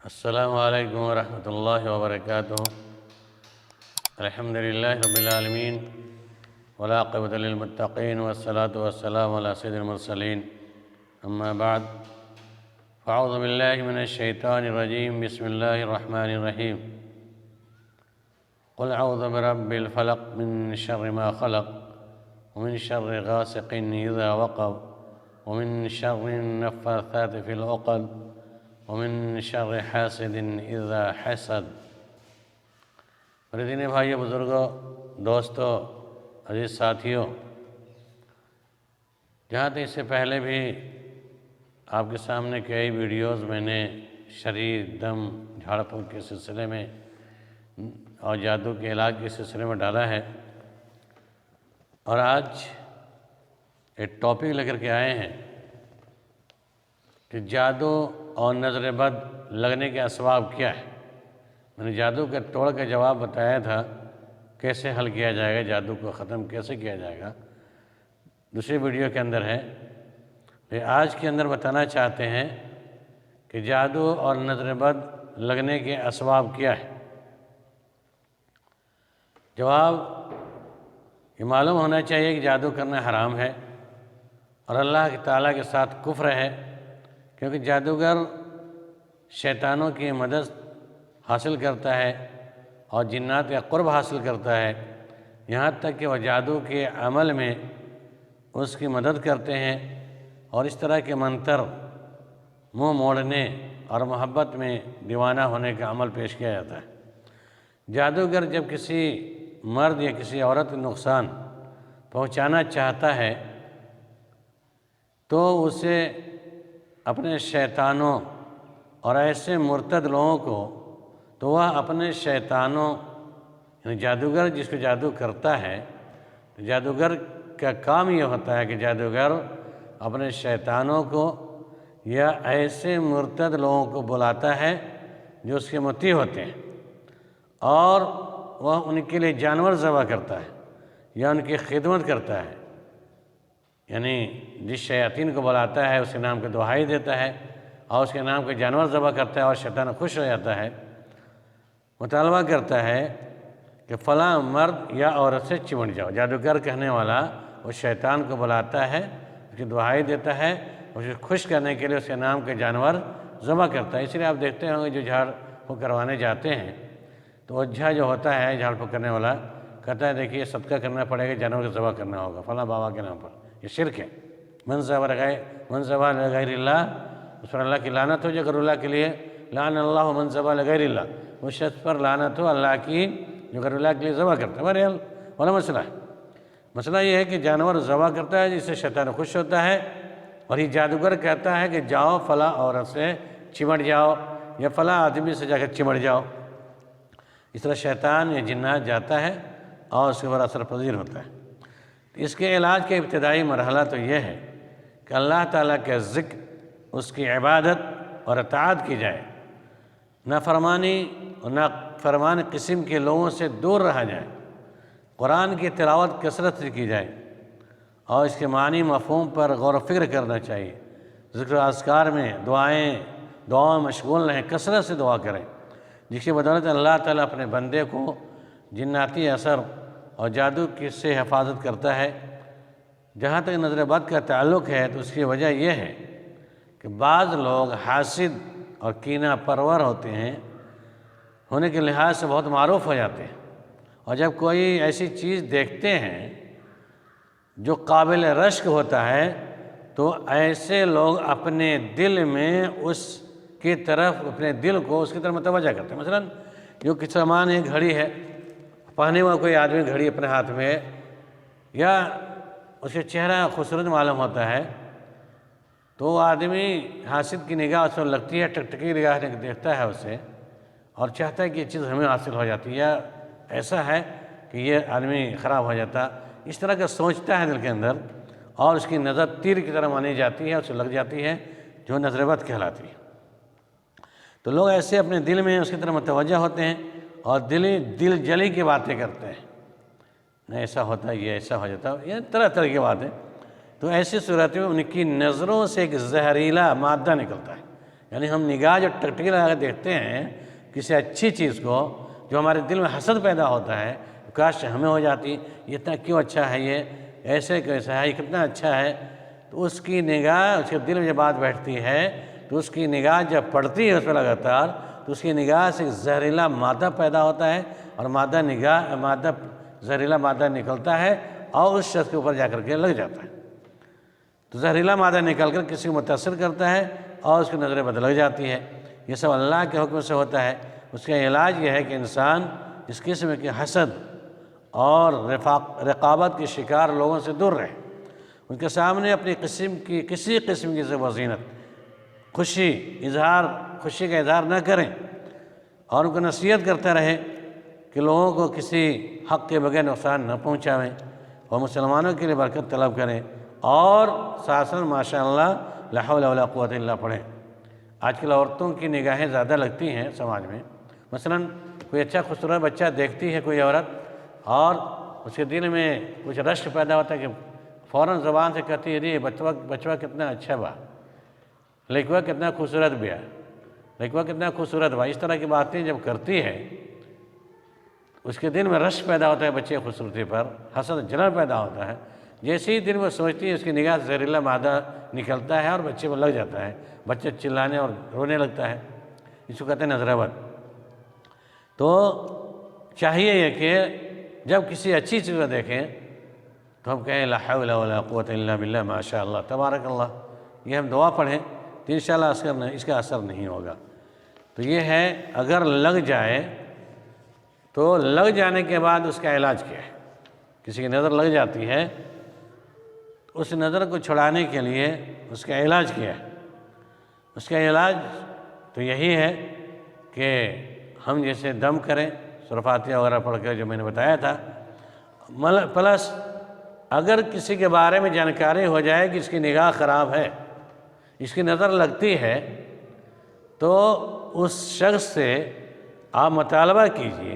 السلام علیکم ورحمۃ اللہ وبرکاتہ۔ الحمد للہ رب العالمین والعاقبۃ للمتقین والصلاة والسلام علی سید المرسلین، اما بعد فاعوذ باللہ من الشیطان الرجیم، بسم اللہ الرحمن الرحیم۔ قل اعوذ برب الفلق من شر ما خلق ومن شر غاسق اذا وقب ومن شر النفاثات في العقد ومن شر حاسد اذا حسد۔ مردین بھائیو، بزرگوں، دوستوں، عزیز ساتھیوں، جہاں تک اس سے پہلے بھی آپ کے سامنے کئی ویڈیوز میں نے شریر، دم، جھاڑ پھونک کے سلسلے میں اور جادو کے علاج کے سلسلے میں ڈالا ہے، اور آج ایک ٹاپک لے کر کے آئے ہیں کہ جادو اور نظر بد لگنے کے اسباب کیا ہے۔ میں نے جادو کا توڑ کا جواب بتایا تھا، کیسے حل کیا جائے گا، جادو کو ختم کیسے کیا جائے گا، دوسری ویڈیو کے اندر ہے۔ آج کے اندر بتانا چاہتے ہیں کہ جادو اور نظر بد لگنے کے اسباب کیا ہے۔ جواب یہ معلوم ہونا چاہیے کہ جادو کرنا حرام ہے اور اللہ تعالیٰ کے ساتھ کفر ہے، کیونکہ جادوگر شیطانوں کی مدد حاصل کرتا ہے اور جنات کا قرب حاصل کرتا ہے، یہاں تک کہ وہ جادو کے عمل میں اس کی مدد کرتے ہیں، اور اس طرح کے منتر منہ موڑنے اور محبت میں دیوانہ ہونے کا عمل پیش کیا جاتا ہے۔ جادوگر جب کسی مرد یا کسی عورت کو نقصان پہنچانا چاہتا ہے تو اسے اپنے شیطانوں اور ایسے مرتد لوگوں کو، تو وہ اپنے شیطانوں، یعنی جادوگر جس کو جادو کرتا ہے، جادوگر کا کام یہ ہوتا ہے کہ جادوگر اپنے شیطانوں کو یا ایسے مرتد لوگوں کو بلاتا ہے جو اس کے مطیع ہوتے ہیں، اور وہ ان کے لیے جانور ذبح کرتا ہے یا ان کی خدمت کرتا ہے، یعنی جس شیاطین کو بلاتا ہے اس کے نام کی دعائی دیتا ہے اور اس کے نام کے جانور ذبح کرتا ہے، اور شیطان خوش ہو جاتا ہے، مطالبہ کرتا ہے کہ فلاں مرد یا عورت سے چمٹ جاؤ۔ جادوگر کہنے والا اس شیطان کو بلاتا ہے، اس کی دعائی دیتا ہے، اسے خوش کرنے کے لیے اس کے نام کے جانور ذبح کرتا ہے۔ اس لیے آپ دیکھتے ہوں گے جو جھاڑ پھونک کروانے جاتے ہیں تو اوجھا جو ہوتا ہے جھاڑ پھونک کرنے والا کہتا ہے دیکھیے صدقہ کرنا پڑے گا، جانور کو ذبح کرنا ہوگا فلاں بابا کے نام پر، یہ شرک ہے۔ من ذبح لغیر اللہ، اس پر اللہ کی لعنت ہو، جو غیر اللہ کے لیے لعن اللہ من ذبح لغیر اللہ، اس شخص پر لعنت ہو اللہ کی جو غیر اللہ کے لیے ذبح کرتا ہے۔ بہرحال والا مسئلہ ہے، مسئلہ یہ ہے کہ جانور ذبح کرتا ہے جس سے شیطان خوش ہوتا ہے، اور یہ جادوگر کہتا ہے کہ جاؤ فلاں عورت سے چمٹ جاؤ یا فلاں آدمی سے جا کر چمٹ جاؤ۔ اس طرح شیطان یا جنات جاتا ہے اور اس کے اوپر اثر پذیر ہوتا ہے۔ اس کے علاج کا ابتدائی مرحلہ تو یہ ہے کہ اللہ تعالیٰ کے ذکر، اس کی عبادت اور اطاعت کی جائے، نافرمانی اور نافرمان قسم کے لوگوں سے دور رہا جائے، قرآن کی تلاوت کثرت سے کی جائے، اور اس کے معنی مفہوم پر غور و فکر کرنا چاہیے، ذکر و اذکار میں دعاؤں مشغول رہیں، کثرت سے دعا کریں، جس کی بدولت اللہ تعالیٰ اپنے بندے کو جناتی اثر اور جادو سے حفاظت کرتا ہے۔ جہاں تک نظر بد کا تعلق ہے تو اس کی وجہ یہ ہے کہ بعض لوگ حاسد اور کینہ پرور ہوتے ہیں، ہونے کے لحاظ سے بہت معروف ہو جاتے ہیں، اور جب کوئی ایسی چیز دیکھتے ہیں جو قابل رشک ہوتا ہے تو ایسے لوگ اپنے دل میں اس کی طرف، اپنے دل کو اس کی طرف متوجہ کرتے ہیں۔ مثلا جو کسی سامان ہے، گھڑی ہے، پہنے ہوا کوئی آدمی گھڑی اپنے ہاتھ میں ہے، یا اس کا چہرہ خوبصورت معلوم ہوتا ہے، تو وہ آدمی حاسد کی نگاہ اس پر لگتی ہے، ٹکٹکی نگاہ دیکھتا ہے اسے اور چاہتا ہے کہ یہ چیز ہمیں حاصل ہو جاتی ہے، یا ایسا ہے کہ یہ آدمی خراب ہو جاتا، اس طرح کا سوچتا ہے دل کے اندر، اور اس کی نظر تیر کی طرح مانی جاتی ہے، اسے لگ جاتی ہے، جو نظر بد کہلاتی ہے۔ تو لوگ ایسے اپنے دل میں اس کی طرح متوجہ ہوتے ہیں اور دل جلی کی باتیں کرتے ہیں، نہیں ایسا ہوتا ہے، یہ ایسا ہو جاتا ہے، یہ طرح طرح کی باتیں۔ تو ایسی صورت میں ان کی نظروں سے ایک زہریلا مادہ نکلتا ہے، یعنی ہم نگاہ جو ٹکٹکی لگا کے دیکھتے ہیں کسی اچھی چیز کو، جو ہمارے دل میں حسد پیدا ہوتا ہے، کاش ہمیں ہو جاتی، یہ اتنا کیوں اچھا ہے، یہ ایسے کیسا ہے، یہ کتنا اچھا ہے، تو اس کی نگاہ، اس کے دل میں جب بات بیٹھتی ہے تو اس کی نگاہ جب پڑتی ہے اس پہ لگاتار، تو اس کی نگاہ سے زہریلا مادہ پیدا ہوتا ہے، اور زہریلا مادہ نکلتا ہے اور اس شخص کے اوپر جا کر کے لگ جاتا ہے۔ تو زہریلا مادہ نکل کر کسی کو متاثر کرتا ہے اور اس کی نظریں بدل جاتی ہے۔ یہ سب اللہ کے حکم سے ہوتا ہے۔ اس کا علاج یہ ہے کہ انسان اس قسم کے حسد اور رقابت کے شکار لوگوں سے دور رہے، ان کے سامنے اپنی کسی قسم کی زینت، خوشی کا اظہار نہ کریں، اور ان کو نصیحت کرتے رہیں کہ لوگوں کو کسی حق کے بغیر نقصان نہ پہنچاویں، اور مسلمانوں کے لیے برکت طلب کریں، اور ساتھ ماشاء اللہ لا حول ولا قوت الا پڑھیں۔ آج کل عورتوں کی نگاہیں زیادہ لگتی ہیں سماج میں، مثلاً کوئی اچھا خوبصورت بچہ دیکھتی ہے کوئی عورت، اور اس کے دل میں کچھ رشک پیدا ہوتا ہے کہ فوراً زبان سے کہتی ہے یہ بچوا کتنا اچھا با، لڑکوا کتنا خوبصورت بیا، لڑکوا کتنا خوبصورت با، اس طرح کی باتیں جب کرتی ہے اس کے دل میں رشک پیدا ہوتا ہے بچے خوبصورتی پر، حسد جلن پیدا ہوتا ہے۔ جیسے ہی دل میں سوچتی ہے اس کی نگاہ سے زہریلا مادہ نکلتا ہے اور بچے پر لگ جاتا ہے، بچہ چلانے اور رونے لگتا ہے، اس کو کہتے ہیں نظر بد۔ تو چاہیے یہ کہ جب کسی اچھی چیز کو دیکھیں تو ہم کہیں لا حول ولا قوت الا باللہ ماشاء اللہ تبارک اللہ، یہ ہم دعا پڑھیں تو انشاءاللہ اس کا اثر نہیں ہوگا۔ تو یہ ہے اگر لگ جائے تو لگ جانے کے بعد اس کا علاج کیا ہے۔ کسی کی نظر لگ جاتی ہے، اس نظر کو چھڑانے کے لیے اس کا علاج کیا ہے۔ اس کا علاج تو یہی ہے کہ ہم جیسے دم کریں، سورہ فاتحہ وغیرہ پڑھ کر جو میں نے بتایا تھا، پلس اگر کسی کے بارے میں جانکاری ہو جائے کہ اس کی نگاہ خراب ہے، اس کی نظر لگتی ہے، تو اس شخص سے آپ مطالبہ کیجئے،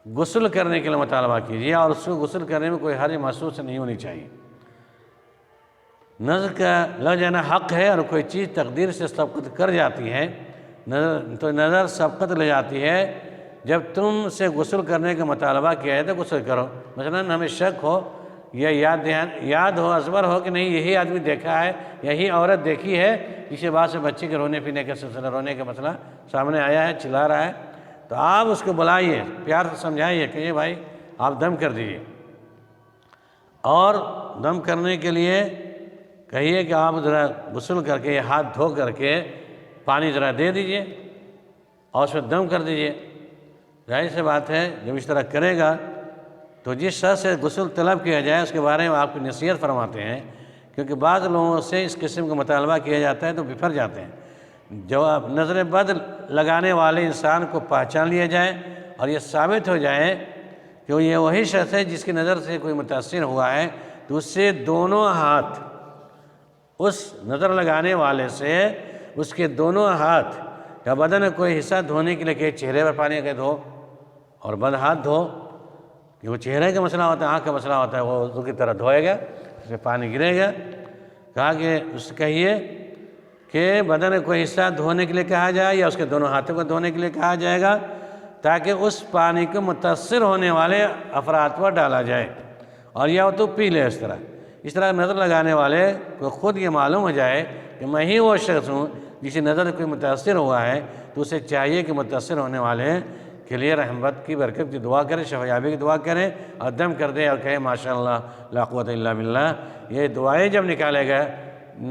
غسل کرنے کے لیے مطالبہ کیجئے، اور اس کو غسل کرنے میں کوئی حرج محسوس نہیں ہونی چاہیے۔ نظر کا لگ جانا حق ہے، اور کوئی چیز تقدیر سے سبقت کر جاتی ہے تو نظر سبقت لے جاتی ہے۔ جب تم سے غسل کرنے کا مطالبہ کیا ہے تو غسل کرو۔ مثلاً ہمیں شک ہو یا یاد ہو، ازبر ہو کہ نہیں یہی آدمی دیکھا ہے، یہی عورت دیکھی ہے، اسی بات سے بچے کے رونے پینے کا سلسلہ، رونے کا مسئلہ سامنے آیا ہے، چلا رہا ہے، تو آپ اس کو بلائیے، پیار سے سمجھائیے کہ یہ بھائی آپ دم کر دیجئے، اور دم کرنے کے لیے کہیے کہ آپ ذرا غسل کر کے ہاتھ دھو کر کے پانی ذرا دے دیجئے اور اس پہ دم کر دیجئے۔ ظاہر سی بات ہے جب اس طرح کرے گا تو جس شخص سے غسل طلب کیا جائے اس کے بارے میں آپ کی نصیحت فرماتے ہیں، کیونکہ بعض لوگوں سے اس قسم کا مطالبہ کیا جاتا ہے تو بفر جاتے ہیں۔ جب نظر بد لگانے والے انسان کو پہچان لیا جائے اور یہ ثابت ہو جائے کہ یہ وہی شخص ہے جس کی نظر سے کوئی متاثر ہوا ہے، تو اس سے دونوں ہاتھ، اس نظر لگانے والے سے اس کے دونوں ہاتھ یا بدن میں کوئی حصہ دھونے کے لیے کہ چہرے پر پانی کے دھو اور بد ہاتھ دھو، کہ وہ چہرے کا مسئلہ ہوتا ہے، آنکھ کا مسئلہ ہوتا ہے، وہ وضو کی طرح دھوئے گا، اس میں پانی گرے گا۔ کہا کہ اس سے کہیے کہ بدن میں کوئی حصہ دھونے کے لیے کہا جائے یا اس کے دونوں ہاتھوں کو دھونے کے لیے کہا جائے گا، تاکہ اس پانی کو متاثر ہونے والے افراد پر ڈالا جائے، اور یا وہ تو پی لے۔ اس طرح نظر لگانے والے کو خود یہ معلوم ہو جائے کہ میں ہی وہ شخص ہوں جس نظر کوئی متاثر ہوا ہے، تو اسے چاہیے کہ متاثر ہونے والے کے لیے رحمت کی، برکت کی دعا کرے، شفایابی کی دعا کریں، اور دم کر دے اور کہے ماشاءاللہ لا قوت الا باللہ۔ یہ دعائیں جب نکالے گا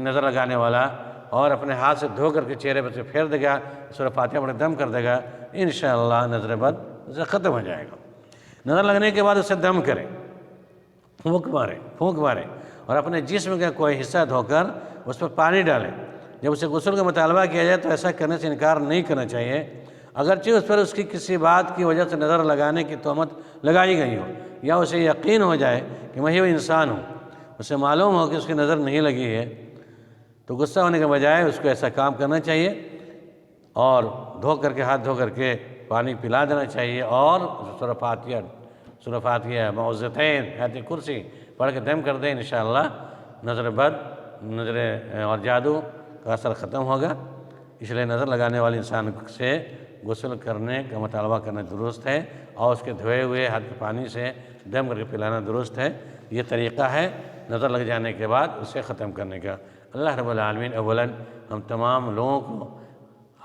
نظر لگانے والا اور اپنے ہاتھ سے دھو کر کے چہرے پر سے پھیر دے گا، سورہ فاتحہ پڑھ دم کر دے گا، انشاءاللہ نظر بد اسے ختم ہو جائے گا۔ نظر لگنے کے بعد اسے دم کریں، پھونک مارے اور اپنے جسم کا کوئی حصہ دھو کر اس پر پانی ڈالیں۔ جب اسے غسل کا مطالبہ کیا جائے تو ایسا کرنے سے انکار نہیں کرنا چاہیے، اگرچہ اس پر اس کی کسی بات کی وجہ سے نظر لگانے کی تہمت لگائی گئی ہو، یا اسے یقین ہو جائے کہ میں ہی وہ انسان ہوں، اسے معلوم ہو کہ اس کی نظر نہیں لگی ہے، تو غصہ ہونے کے بجائے اس کو ایسا کام کرنا چاہیے اور ہاتھ دھو کر کے پانی پلا دینا چاہیے، اور سورہ فاتحہ معوذتین آیت کرسی پڑھ کے دم کر دیں، انشاءاللہ نظر بد، نظر اور جادو تو اثر ختم ہوگا، اس لیے نظر لگانے والے انسان سے غسل کرنے کا مطالبہ کرنا درست ہے، اور اس کے دھوئے ہوئے ہاتھ کے پانی سے دم کر کے پلانا درست ہے۔ یہ طریقہ ہے نظر لگ جانے کے بعد اسے ختم کرنے کا۔ اللہ رب العالمین اولاً ہم تمام لوگوں کو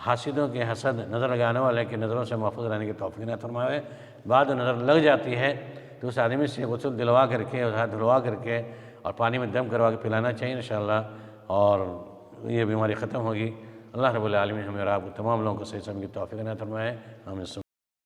حاسدوں کے حسد، نظر لگانے والے کی نظروں سے محفوظ رہنے کی توفیق عطا فرمائے۔ بعد نظر لگ جاتی ہے تو اس آدمی سے غسل دلوا کر کے، ہاتھ دھلوا کر کے اور پانی میں دم کروا کے پلانا چاہیے انشاءاللہ، اور یہ بیماری ختم ہوگی۔ اللہ رب العالمین ہمیں اور آپ کو تمام لوگوں کو صحیح سمجھ کی توفیق عطا فرمائے۔ ہم